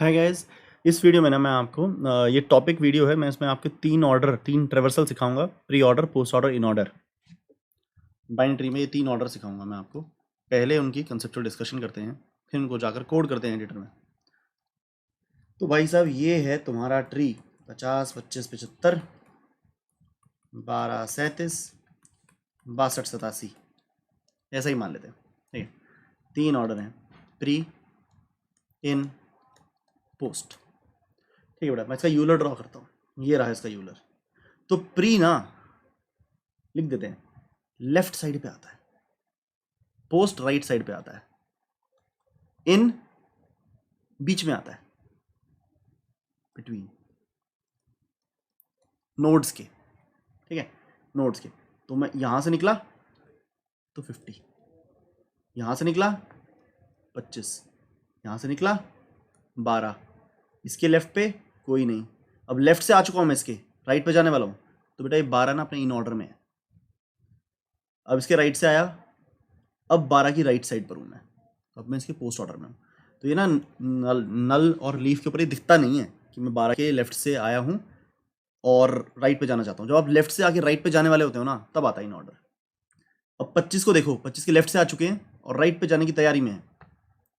Hi guys. इस video में ना मैं आपको ये टॉपिक वीडियो है। मैं इसमें आपके तीन ट्रेवर्सल सिखाऊंगा। Pre order, post order, in order. Binary tree में ये 3 ऑर्डर सिखाऊंगा मैं आपको। पहले उनकी कंसेप्चुअल डिस्कशन करते हैं, फिर उनको जाकर कोड करते हैं एडिटर में। तो भाई साहब, ये है तुम्हारा ट्री 50, 25, 75, 12, 37, 62, 87, ऐसा ही मान लेते हैं। ठीक है, 3 ऑर्डर हैं, प्री, इन, पोस्ट। ठीक है बेटा, मैं इसका यूलर ड्रॉ करता हूँ। ये रहा इसका यूलर। तो प्री ना लिख देते हैं, लेफ्ट साइड पे आता है। पोस्ट राइट साइड पे आता है। इन बीच में आता है, बिटवीन नोड्स के। ठीक है, नोड्स के। तो मैं यहां से निकला तो 50, यहां से निकला 25, यहां से निकला 12। इसके लेफ्ट पे कोई नहीं। अब लेफ्ट से आ चुका हूं मैं, इसके राइट पे जाने वाला हूं। तो बेटा ये 12 ना अपने इन ऑर्डर में है। अब इसके राइट से आया, अब 12 की राइट साइड पर हूं मैं। अब मैं इसके पोस्ट ऑर्डर में हूं। तो ये ना नल और लीफ के ऊपर ये दिखता नहीं है कि मैं 12 के लेफ्ट से आया हूं और राइट पे जाना चाहता हूं। जब आप लेफ्ट से आके राइट पे जाने वाले होते हो ना, तब आता है इन ऑर्डर। अब 25 को देखो, 25 के लेफ्ट से आ चुके हैं और राइट पे जाने की तैयारी में है,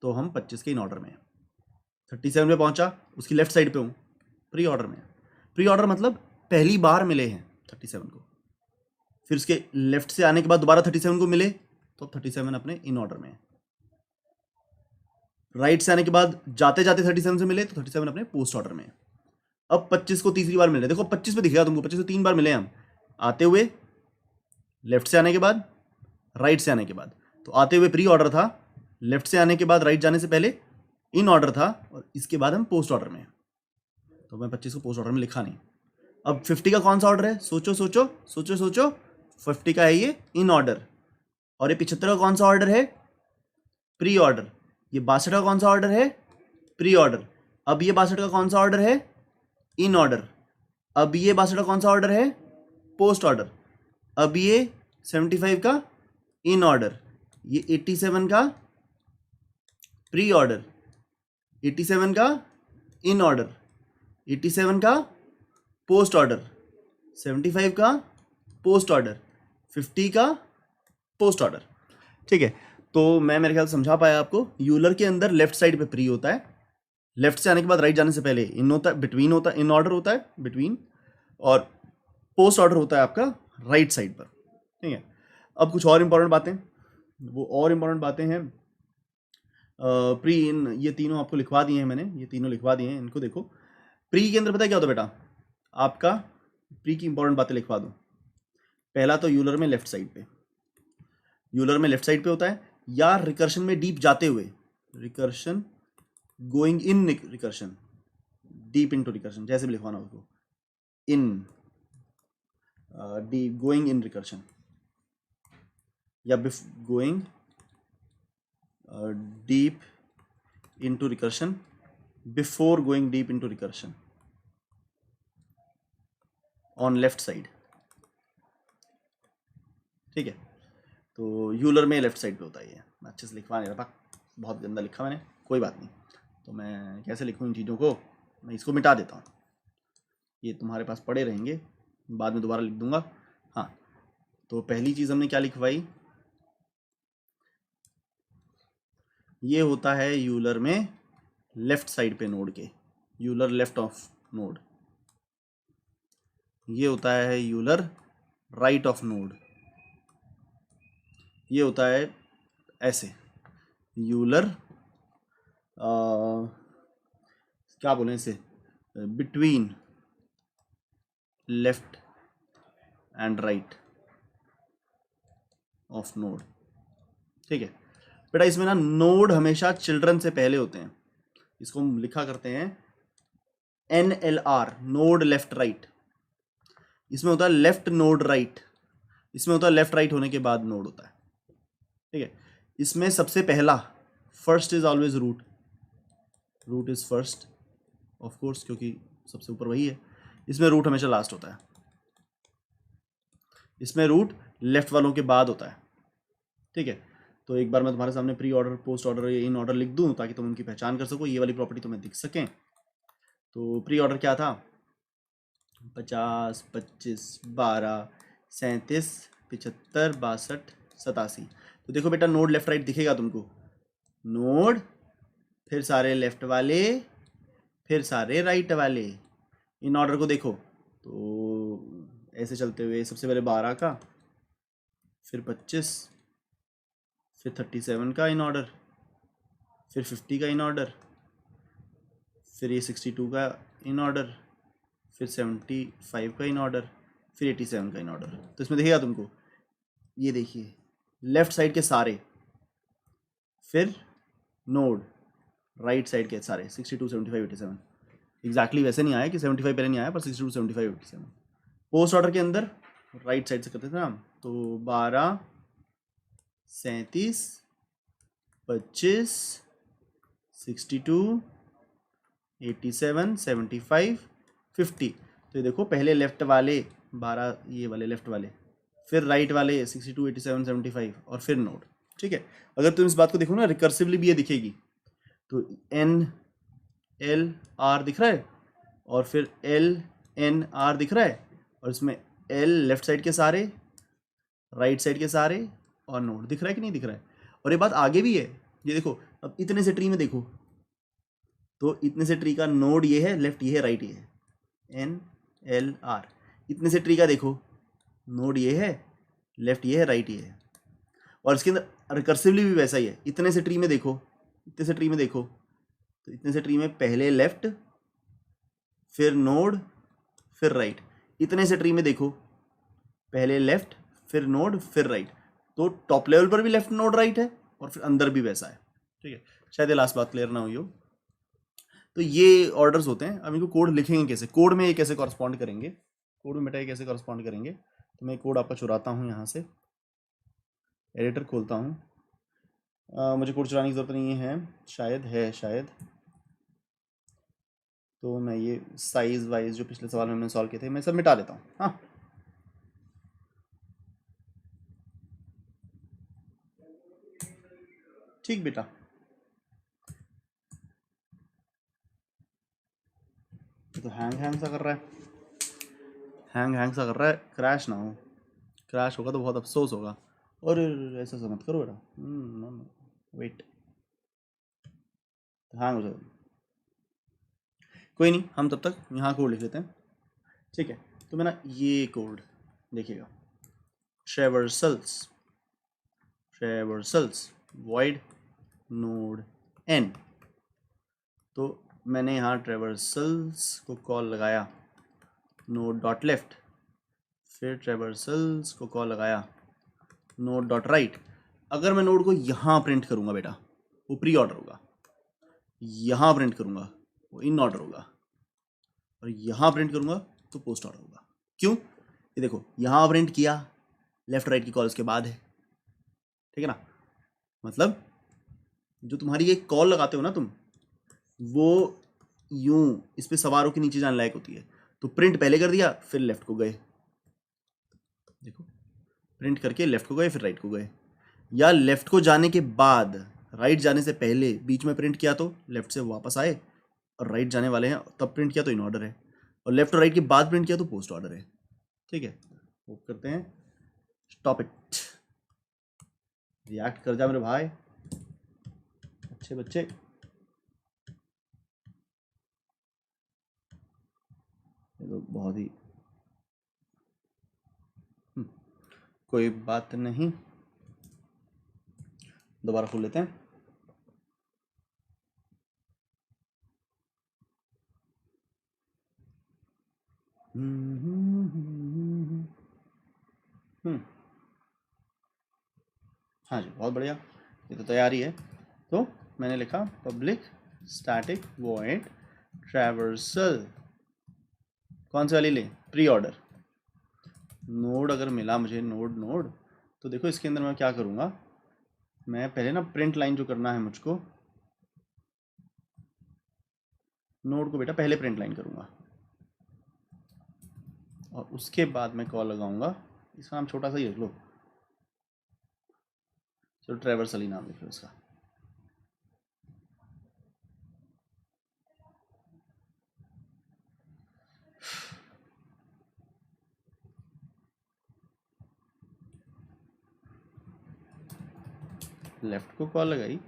तो हम 25 के इन ऑर्डर में हैं। 37 पे पहुंचा, उसकी लेफ्ट साइड पे हूं, प्री ऑर्डर में। प्री ऑर्डर मतलब पहली बार मिले हैं 37 को। फिर उसके लेफ्ट से आने के बाद दोबारा 37 को मिले, तो 37 अपने इन ऑर्डर में है। राइट से आने के बाद जाते जाते 37 से मिले, तो 37 अपने पोस्ट ऑर्डर में है। अब 25 को तीसरी बार मिले। देखो 25 पे दिखेगा तुमको, 25 को 3 बार मिले हम। आते हुए, लेफ्ट से आने के बाद, राइट से आने के बाद। तो आते हुए प्री ऑर्डर था, लेफ्ट से आने के बाद राइट जाने से पहले इन ऑर्डर था, और इसके बाद हम पोस्ट ऑर्डर में हैं। तो मैं 25 को पोस्ट ऑर्डर में लिखा नहीं। अब 50 का कौन सा ऑर्डर है? सोचो सोचो सोचो सोचो। 50 का है ये इन ऑर्डर, और ये 75 का कौन सा ऑर्डर है? Pre order. ये 62 का कौन सा ऑर्डर है? Pre order. अब ये 62 का कौन सा ऑर्डर है? In order. अब ये 62 का कौन सा ऑर्डर है? Post order. अब ये 75 का इन ऑर्डर, ये 87 का प्री ऑर्डर, 87 का इन ऑर्डर, 87 का पोस्ट ऑर्डर, 75 का पोस्ट ऑर्डर, 50 का पोस्ट ऑर्डर। ठीक है, तो मैं मेरे ख्याल से समझा पाया आपको। यूलर के अंदर लेफ्ट साइड पे प्री होता है, लेफ्ट से आने के बाद राइट जाने से पहले इन होता है, बिटवीन होता है, इन ऑर्डर होता है बिटवीन, और पोस्ट ऑर्डर होता है आपका राइट साइड पर। ठीक है, अब कुछ और इंपॉर्टेंट बातें, वो और इंपॉर्टेंट बातें हैं। प्री इन, ये तीनों आपको लिखवा दिए हैं मैंने, ये तीनों लिखवा दिए हैं। इनको देखो, प्री के अंदर पता है क्या होता है बेटा आपका? प्री की इंपॉर्टेंट बातें लिखवा दूं। पहला तो यूलर में लेफ्ट साइड पे, यूलर में लेफ्ट साइड पे होता है, या रिकर्शन में डीप जाते हुए, recursion going in, recursion deep into recursion, जैसे भी लिखवाना उसको, in deep, going in recursion, या going deep into recursion, before going deep into recursion on left side. ठीक है, तो यूलर में लेफ्ट साइड पे होता है ये। मैं अच्छे से लिखवा नहीं रहा, बहुत गंदा लिखा मैंने, कोई बात नहीं। तो मैं कैसे लिखूँ इन चीज़ों को? मैं इसको मिटा देता हूँ, ये तुम्हारे पास पड़े रहेंगे, बाद में दोबारा लिख दूंगा। हाँ, तो पहली चीज़ हमने क्या लिखवाई? ये होता है यूलर में लेफ्ट साइड पे नोड के, यूलर लेफ्ट ऑफ नोड। ये होता है यूलर राइट ऑफ नोड। ये होता है ऐसे यूलर क्या बोलें इसे, between left and right of node. ठीक है बेटा, इसमें ना नोड हमेशा चिल्ड्रन से पहले होते हैं। इसको हम लिखा करते हैं NLR, नोड लेफ्ट राइट। इसमें होता है लेफ्ट नोड राइट, इसमें होता है लेफ्ट राइट होने के बाद नोड होता है। ठीक है, इसमें सबसे पहला, first is always root, root is first of course, क्योंकि सबसे ऊपर वही है। इसमें रूट हमेशा लास्ट होता है, इसमें रूट लेफ्ट वालों के बाद होता है। ठीक है, तो एक बार मैं तुम्हारे सामने pre order, post order, in order लिख दूं ताकि तुम उनकी पहचान कर सको, ये वाली प्रॉपर्टी तुम्हें दिख सकें। तो प्री ऑर्डर क्या था, 50, 25, 12, 37, 75, 62, 87। तो देखो बेटा नोड लेफ्ट राइट दिखेगा तुमको, नोड फिर सारे लेफ्ट वाले फिर सारे राइट वाले। इन ऑर्डर को देखो तो ऐसे चलते हुए सबसे पहले 12 का, फिर 25, फिर 37 का इन ऑर्डर, फिर 50 का इन ऑर्डर, फिर ये 62 का इन ऑर्डर, फिर 75 का इन ऑर्डर, फिर 87 का इन ऑर्डर। तो इसमें देखिएगा तुमको, ये देखिए लेफ्ट साइड के सारे, फिर नोड राइट साइड के सारे 62, 75, 87। एग्जैक्टली वैसे नहीं आया कि 75 पहले नहीं आया, पर 62, 75, 87। पोस्ट ऑर्डर के अंदर राइट साइड से करते थे ना हम, तो 12, 37, 25, 62, 87, 75, 50। तो ये देखो पहले लेफ्ट वाले 12, ये वाले लेफ्ट वाले, फिर राइट वाले 62, 87, 75 और फिर नोड। ठीक है, अगर तुम इस बात को देखो ना रिकर्सिवली भी ये दिखेगी, तो एन एल आर दिख रहा है और फिर एल एन आर दिख रहा है, और इसमें एल लेफ्ट साइड के सारे, राइट साइड के सारे और नोड दिख रहा है कि नहीं दिख रहा है। और ये बात आगे भी है, ये देखो अब इतने से ट्री में देखो, तो इतने से ट्री का नोड ये है, लेफ्ट ये है, राइट ये है, एन एल आर। इतने से ट्री का देखो, नोड ये है, लेफ्ट ये है, राइट ये है। और इसके अंदर रिकर्सिवली भी वैसा ही है, इतने से ट्री में देखो, इतने से ट्री में देखो, तो इतने से ट्री में पहले लेफ्ट, फिर नोड, फिर राइट। इतने से ट्री में देखो, पहले लेफ्ट, फिर नोड, फिर राइट। तो टॉप लेवल पर भी लेफ्ट नोड राइट है और फिर अंदर भी वैसा है। ठीक है, शायद ये लास्ट बात क्लियर ना हुई हो। तो ये ऑर्डर्स होते हैं। अब इनको कोड लिखेंगे कैसे, कोड में ये कैसे कॉरस्पॉन्ड करेंगे, कोड में बेटा ये कैसे कॉरस्पॉन्ड करेंगे। तो मैं कोड आपका चुराता हूँ, यहाँ से एडिटर खोलता हूँ। मुझे कोड चुराने की ज़रूरत नहीं है, शायद है शायद। तो मैं ये साइज वाइज जो पिछले सवाल में हमने सॉल्व किए थे मैं सब मिटा देता हूँ। हाँ, ठीक बेटा। तो हैंग सा कर रहा है, हैंग सा कर रहा है, क्रैश ना हो। क्रैश होगा तो बहुत अफसोस होगा। और ऐसा सा मत करो बेटा, नो नो वेट, हैंग हो जाएगा। कोई नहीं, हम तब तक यहाँ कोड लिख लेते हैं। ठीक है, तो मैं ना ये कोड देखिएगा, traversals, traversals void node N. तो मैंने यहाँ ट्रेवर्सल्स को कॉल लगाया नोड डॉट लेफ्ट, फिर ट्रेवर्सल्स को कॉल लगाया नोड डॉट राइट। अगर मैं नोड को यहाँ प्रिंट करूँगा बेटा, वो प्री ऑर्डर होगा, यहाँ प्रिंट करूँगा वो इन ऑर्डर होगा, और यहाँ प्रिंट करूँगा तो पोस्ट ऑर्डर होगा। क्यों, ये देखो यहाँ प्रिंट किया, लेफ्ट राइट की कॉल उसके बाद है। ठीक है ना, मतलब जो तुम्हारी ये कॉल लगाते हो ना तुम, वो यूं इस पे सवारों के नीचे जाने लायक होती है। तो प्रिंट पहले कर दिया, फिर लेफ्ट को गए, देखो प्रिंट करके लेफ्ट को गए फिर राइट को गए, या लेफ्ट को जाने के बाद राइट जाने से पहले बीच में प्रिंट किया तो लेफ्ट से वापस आए, और राइट जाने वाले हैं तब प्रिंट किया तो इन ऑर्डर है, और लेफ्ट और राइट के बाद प्रिंट किया तो पोस्ट ऑर्डर है। ठीक है, वो करते हैं, स्टॉप इट, रिएक्ट कर जा मेरे भाई, अच्छे बच्चे। ये तो बहुत ही कोई बात नहीं, दोबारा खोल लेते हैं। हाँ जी, बहुत बढ़िया, ये तो तैयारी है। तो मैंने लिखा पब्लिक स्टैटिक वॉइड ट्रैवर्सल, कौन सी वाली ले, प्री ऑर्डर। नोड अगर मिला मुझे, नोड नोड, तो देखो इसके अंदर मैं क्या करूँगा, मैं पहले ना प्रिंट लाइन जो करना है मुझको, नोड को बेटा पहले प्रिंट लाइन करूँगा, और उसके बाद मैं कॉल लगाऊंगा, इसका नाम छोटा सा ही रख लो, चलो ट्रैवर्सल ही नाम लिखो इसका। लेफ्ट को कॉल लगाई,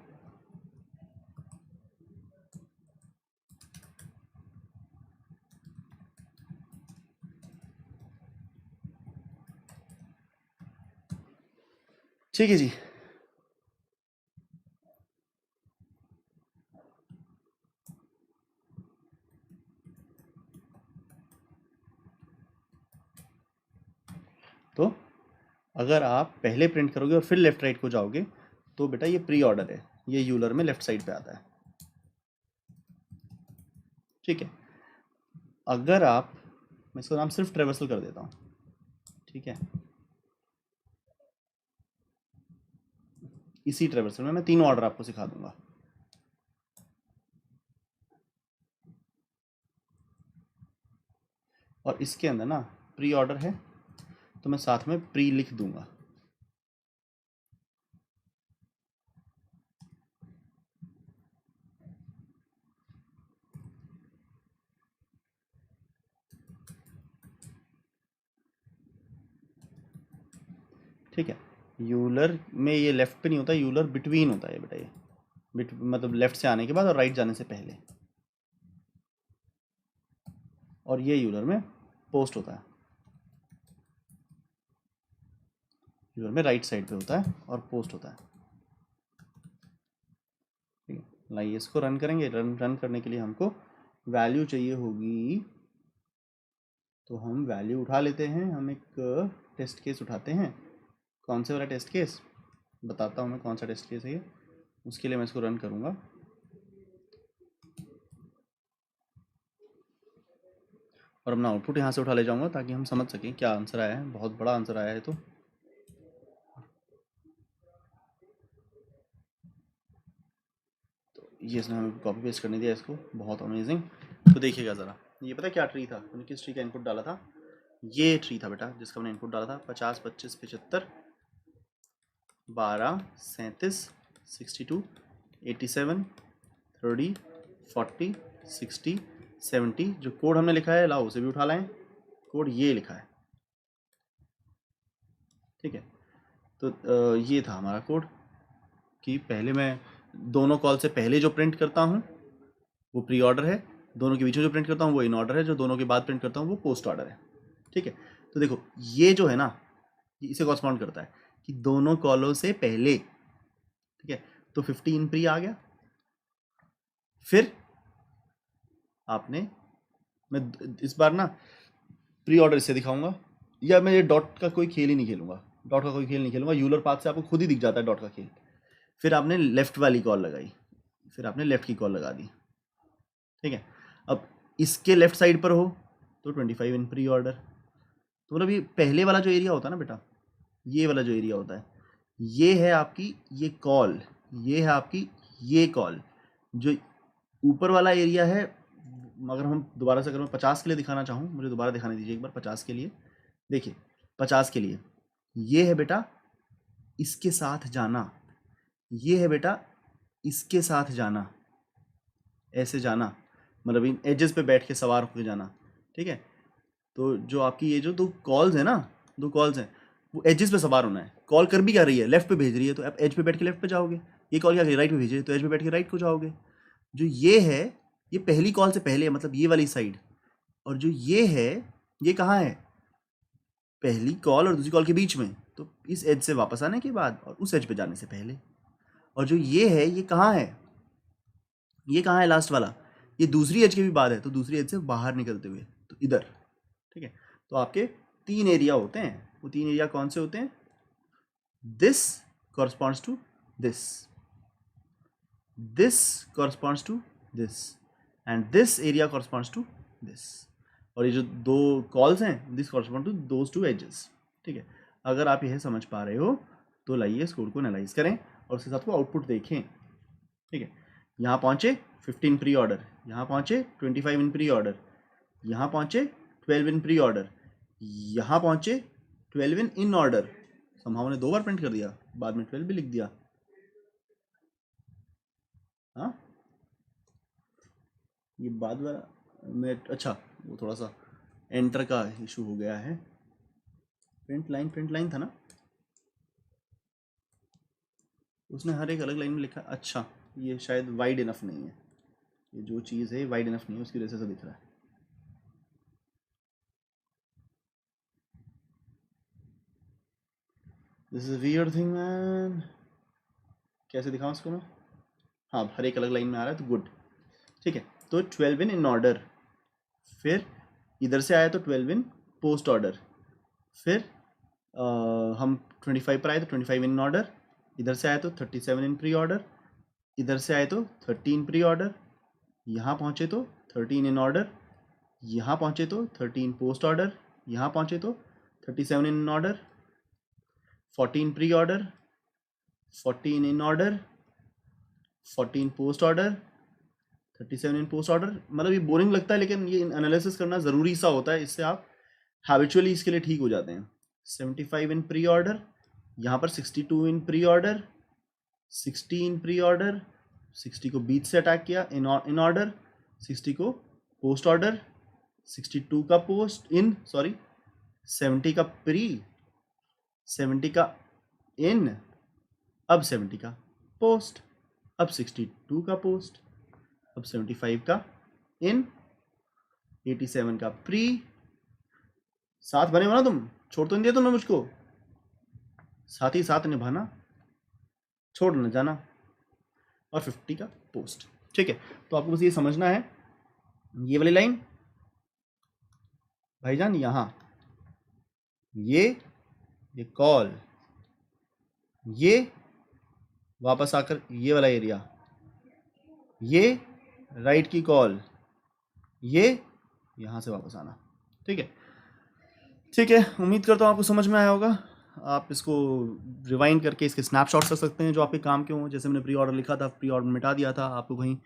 ठीक है जी। तो अगर आप पहले प्रिंट करोगे और फिर लेफ्ट राइट को जाओगे तो बेटा ये प्री ऑर्डर है, ये यूलर में लेफ्ट साइड पे आता है, ठीक है। अगर आप, मैं इसका नाम सिर्फ ट्रेवर्सल कर देता हूँ, ठीक है। इसी ट्रेवर्सल में मैं 3 ऑर्डर आपको सिखा दूंगा। और इसके अंदर ना प्री ऑर्डर है तो मैं साथ में प्री लिख दूंगा, ठीक है। यूलर में ये लेफ्ट पे नहीं होता, यूलर बिटवीन होता है बेटा, ये मतलब लेफ्ट से आने के बाद और राइट जाने से पहले, और ये यूलर में पोस्ट होता है, यूलर में राइट साइड पे होता है और पोस्ट होता है, ठीक है। लाइए इसको रन करेंगे। रन करने के लिए हमको वैल्यू चाहिए होगी, तो हम वैल्यू उठा लेते हैं। हम एक टेस्ट केस उठाते हैं। कौन से वाला टेस्ट केस बताता हूँ मैं, कौन सा टेस्ट केस है ये। उसके लिए मैं इसको रन करूँगा और अपना आउटपुट यहाँ से उठा ले जाऊँगा ताकि हम समझ सकें क्या आंसर आया है। बहुत बड़ा आंसर आया है तो ये इसने हमें कॉपी पेस्ट करने दिया इसको, बहुत अमेजिंग। तो देखिएगा ज़रा, ये पता है क्या ट्री था, मैंने किस ट्री का इनपुट डाला था। ये ट्री था बेटा जिसका मैंने इनपुट डाला था 50, 25, 75, 12, 37, 62, 87, 30, 40, 60, 70। जो कोड हमने लिखा है लाओ उसे भी उठा लाएं। कोड ये लिखा है, ठीक है। तो ये था हमारा कोड कि पहले मैं दोनों कॉल से पहले जो प्रिंट करता हूँ वो प्री ऑर्डर है, दोनों के बीच में जो प्रिंट करता हूँ वो इन ऑर्डर है, जो दोनों के बाद प्रिंट करता हूँ वो पोस्ट ऑर्डर है, ठीक है। तो देखो ये जो है ना, इसे कॉरस्पॉन्ड करता है कि दोनों कॉलों से पहले, ठीक है। तो 50 इन प्री आ गया। फिर आपने, मैं इस बार ना प्री ऑर्डर इससे दिखाऊंगा, या मैं ये डॉट का कोई खेल ही नहीं खेलूंगा, डॉट का कोई खेल नहीं खेलूंगा। यूलर पाथ से आपको खुद ही दिख जाता है डॉट का खेल। फिर आपने लेफ्ट वाली कॉल लगाई, फिर आपने लेफ्ट की कॉल लगा दी, ठीक है। अब इसके लेफ्ट साइड पर हो तो 25 इन प्री ऑर्डर। तो मतलब ये पहले वाला जो एरिया होता है ना बेटा, ये वाला जो एरिया होता है, ये है आपकी ये कॉल, ये है आपकी ये कॉल। जो ऊपर वाला एरिया है, अगर हम दोबारा से, अगर मैं 50 के लिए दिखाना चाहूँ, मुझे दोबारा दिखाने दीजिए एक बार 50 के लिए। देखिए 50 के लिए ये है बेटा इसके साथ जाना, ये है बेटा इसके साथ जाना, ऐसे जाना, मतलब इन एजेस पे बैठ के सवार होकर जाना, ठीक है। तो जो आपकी ये जो दो कॉल्स है ना, दो कॉल्स हैं, वो एजेस पे सवार होना है। कॉल कर भी क्या रही है, लेफ्ट पे भेज रही है, तो आप एज पे बैठ के लेफ्ट पे जाओगे। ये कॉल क्या कर रही है, राइट पे भेज रही है, तो एज पे बैठ के राइट को जाओगे। जो ये है ये पहली कॉल से पहले है, मतलब ये वाली साइड। और जो ये है ये कहाँ है, पहली कॉल और दूसरी कॉल के बीच में, तो इस एज से वापस आने के बाद और उस एज पे जाने से पहले। और जो ये है ये कहाँ है, ये कहाँ है लास्ट वाला, ये दूसरी एज के भी बाद है, तो दूसरी एज से बाहर निकलते हुए, तो इधर, ठीक है। तो आपके 3 एरिया होते हैं। वो 3 एरिया कौन से होते हैं, this corresponds to this, this corresponds to this, and this area corresponds to this. और ये जो दो कॉल्स हैं, this correspond to those two edges, ठीक है। अगर आप यह समझ पा रहे हो तो लाइए इस कोड को एनालाइज करें और उसके साथ वो आउटपुट देखें, ठीक है। यहाँ पहुँचे 15 प्री ऑर्डर, यहाँ पहुँचे 25 इन प्री ऑर्डर, यहाँ पहुँचे 12 इन प्री ऑर्डर, यहाँ पहुँचे 12 इन ऑर्डर। संभावना ने 2 बार प्रिंट कर दिया, बाद में 12 भी लिख दिया, हाँ ये बाद वाला मैं, अच्छा वो थोड़ा सा एंटर का इशू हो गया है। प्रिंट लाइन था ना, उसने हर एक अलग लाइन में लिखा। अच्छा ये शायद वाइड इनफ नहीं है, ये जो चीज़ है वाइड इनफ नहीं है, उसकी वजह से ऐसा दिख रहा है। This is weird thing man, कैसे दिखाऊं इसको मैं? हाँ हर एक अलग लाइन में आ रहा है तो गुड, ठीक है। तो 12 इन ऑर्डर, फिर इधर से आया तो 12 इन पोस्ट ऑर्डर, फिर हम 25 पर आए तो 25 इन ऑर्डर, इधर से आए तो 37 इन प्री ऑर्डर, इधर से आए तो 13 प्री ऑर्डर, यहाँ पहुँचे तो 13 इन ऑर्डर, यहाँ पहुँचे तो 13 पोस्ट ऑर्डर, यहाँ पहुँचे तो 37 in order, 14 pre order, 14 in order, 14 post order, 37 in post order. मतलब ये बोरिंग लगता है लेकिन ये एनालिसिस करना ज़रूरी सा होता है, इससे आप हैबिचुअली इसके लिए ठीक हो जाते हैं। 75 इन प्री ऑर्डर, यहाँ पर 62 इन प्री ऑर्डर, 60 इन प्री ऑर्डर, 60 को बीच से अटैक किया इन ऑर्डर, 60 को पोस्ट ऑर्डर, 62 का पोस्ट इन, सॉरी 70 का प्री, 70 का इन, अब 70 का पोस्ट, अब 62 का पोस्ट, अब 75 का इन, 87 का प्री। साथ बने हो ना तुम, छोड़ तो नहीं दिया तुमने मुझको, साथ ही साथ निभाना, छोड़ न जाना, और 50 का पोस्ट, ठीक है। तो आपको बस ये समझना है, ये वाली लाइन भाईजान यहाँ, ये कॉल, ये वापस आकर ये वाला एरिया, ये राइट की कॉल, ये यहाँ से वापस आना, ठीक है। ठीक है, उम्मीद करता हूँ आपको समझ में आया होगा। आप इसको रिवाइंड करके इसके स्नैपशॉट्स कर सकते हैं जो आपके काम के हों। जैसे मैंने प्री ऑर्डर लिखा था, प्री ऑर्डर मिटा दिया था, आपको कहीं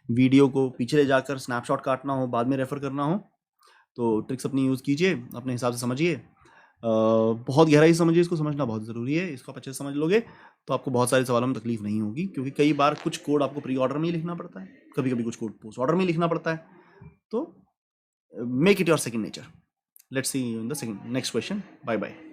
वीडियो को पीछे ले जाकर स्नैपशॉट काटना हो, बाद में रेफ़र करना हो, तो ट्रिक्स अपनी यूज़ कीजिए, अपने हिसाब से समझिए। बहुत गहराई से समझिए, इसको समझना बहुत ज़रूरी है। इसको आप अच्छे से समझ लोगे तो आपको बहुत सारे सवालों में तकलीफ नहीं होगी, क्योंकि कई बार कुछ कोड आपको प्री ऑर्डर में ही लिखना पड़ता है, कभी कभी कुछ कोड पोस्ट ऑर्डर में ही लिखना पड़ता है। तो make it your second nature. Let's see you in the second next question. Bye bye.